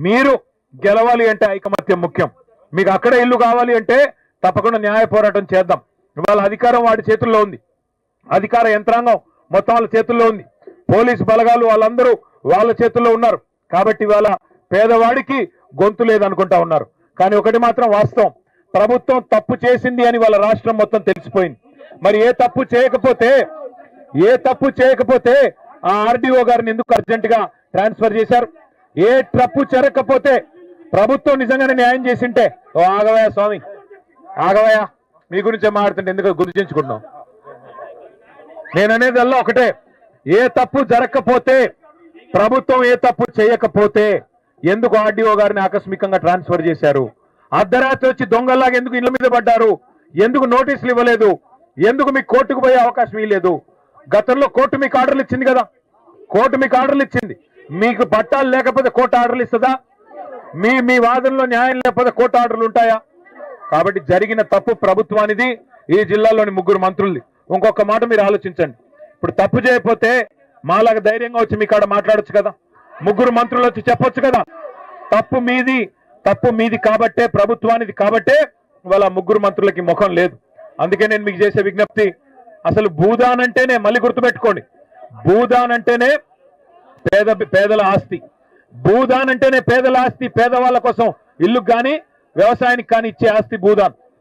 మీరు గెలవాలి అంటే ఐకమత్యం ముఖ్యం. మీకు అక్కడ ఇల్లు కావాలి అంటే తప్పకుండా న్యాయ పోరాటం చేద్దాం. ఇవాళ అధికారం వాడి చేతుల్లో ఉంది, అధికార యంత్రాంగం మొత్తం వాళ్ళ చేతుల్లో ఉంది, పోలీసు బలగాలు వాళ్ళందరూ వాళ్ళ చేతుల్లో ఉన్నారు. కాబట్టి ఇవాళ పేదవాడికి గొంతు లేదనుకుంటా ఉన్నారు. కానీ ఒకటి మాత్రం వాస్తవం, ప్రభుత్వం తప్పు చేసింది అని వాళ్ళ రాష్ట్రం మొత్తం తెలిసిపోయింది. మరి ఏ తప్పు చేయకపోతే ఆ ఆర్డీఓ గారిని ఎందుకు అర్జెంటుగా ట్రాన్స్ఫర్ చేశారు? ఏ తప్పు జరగకపోతే ప్రభుత్వం నిజంగానే న్యాయం చేసింటే, ఓ ఆగవయ్య స్వామి ఆగవయ్య, మీ గురించే మాట్లాడుతుంటే ఎందుకు గుర్తించుకుంటున్నాం? నేననేది అల్లా ఒకటే, ఏ తప్పు జరగకపోతే, ప్రభుత్వం ఏ తప్పు చేయకపోతే ఎందుకు ఆర్డీఓ గారిని ఆకస్మికంగా ట్రాన్స్ఫర్ చేశారు? అర్ధరాత్రి వచ్చి దొంగల్లాగా ఎందుకు ఇళ్ల మీద పడ్డారు? ఎందుకు నోటీసులు ఇవ్వలేదు? ఎందుకు మీకు కోర్టుకు పోయే అవకాశం ఇవ్వలేదు? గతంలో కోర్టు మీకు ఆర్డర్లు ఇచ్చింది కదా, కోర్టు మీకు ఆర్డర్లు ఇచ్చింది. మీకు పట్టాలు లేకపోతే కోర్టు ఆర్డర్లు ఇస్తుందా? మీ వాదనలో న్యాయం లేకపోతే కోర్టు ఆర్డర్లు ఉంటాయా? కాబట్టి జరిగిన తప్పు ప్రభుత్వానిది, ఈ జిల్లాలోని 3 మంత్రులది. ఇంకొక మాట మీరు ఆలోచించండి, ఇప్పుడు తప్పు చేయకపోతే మాలాగా ధైర్యంగా వచ్చి మీ కాడ మాట్లాడొచ్చు కదా, 3 మంత్రులు వచ్చి చెప్పొచ్చు కదా. తప్పు మీది కాబట్టే, ప్రభుత్వానిది కాబట్టే ఇవాళ 3 మంత్రులకి ముఖం లేదు. అందుకే నేను మీకు చేసే విజ్ఞప్తి, అసలు భూదాన్ అంటేనే, మళ్ళీ గుర్తుపెట్టుకోండి, భూదాన్ అంటేనే పేదల ఆస్తి. భూదాన్ అంటేనే పేదల ఆస్తి, పేదవాళ్ళ కోసం ఇల్లు కానీ వ్యవసాయానికి కానీ ఇచ్చే ఆస్తి భూదాన్.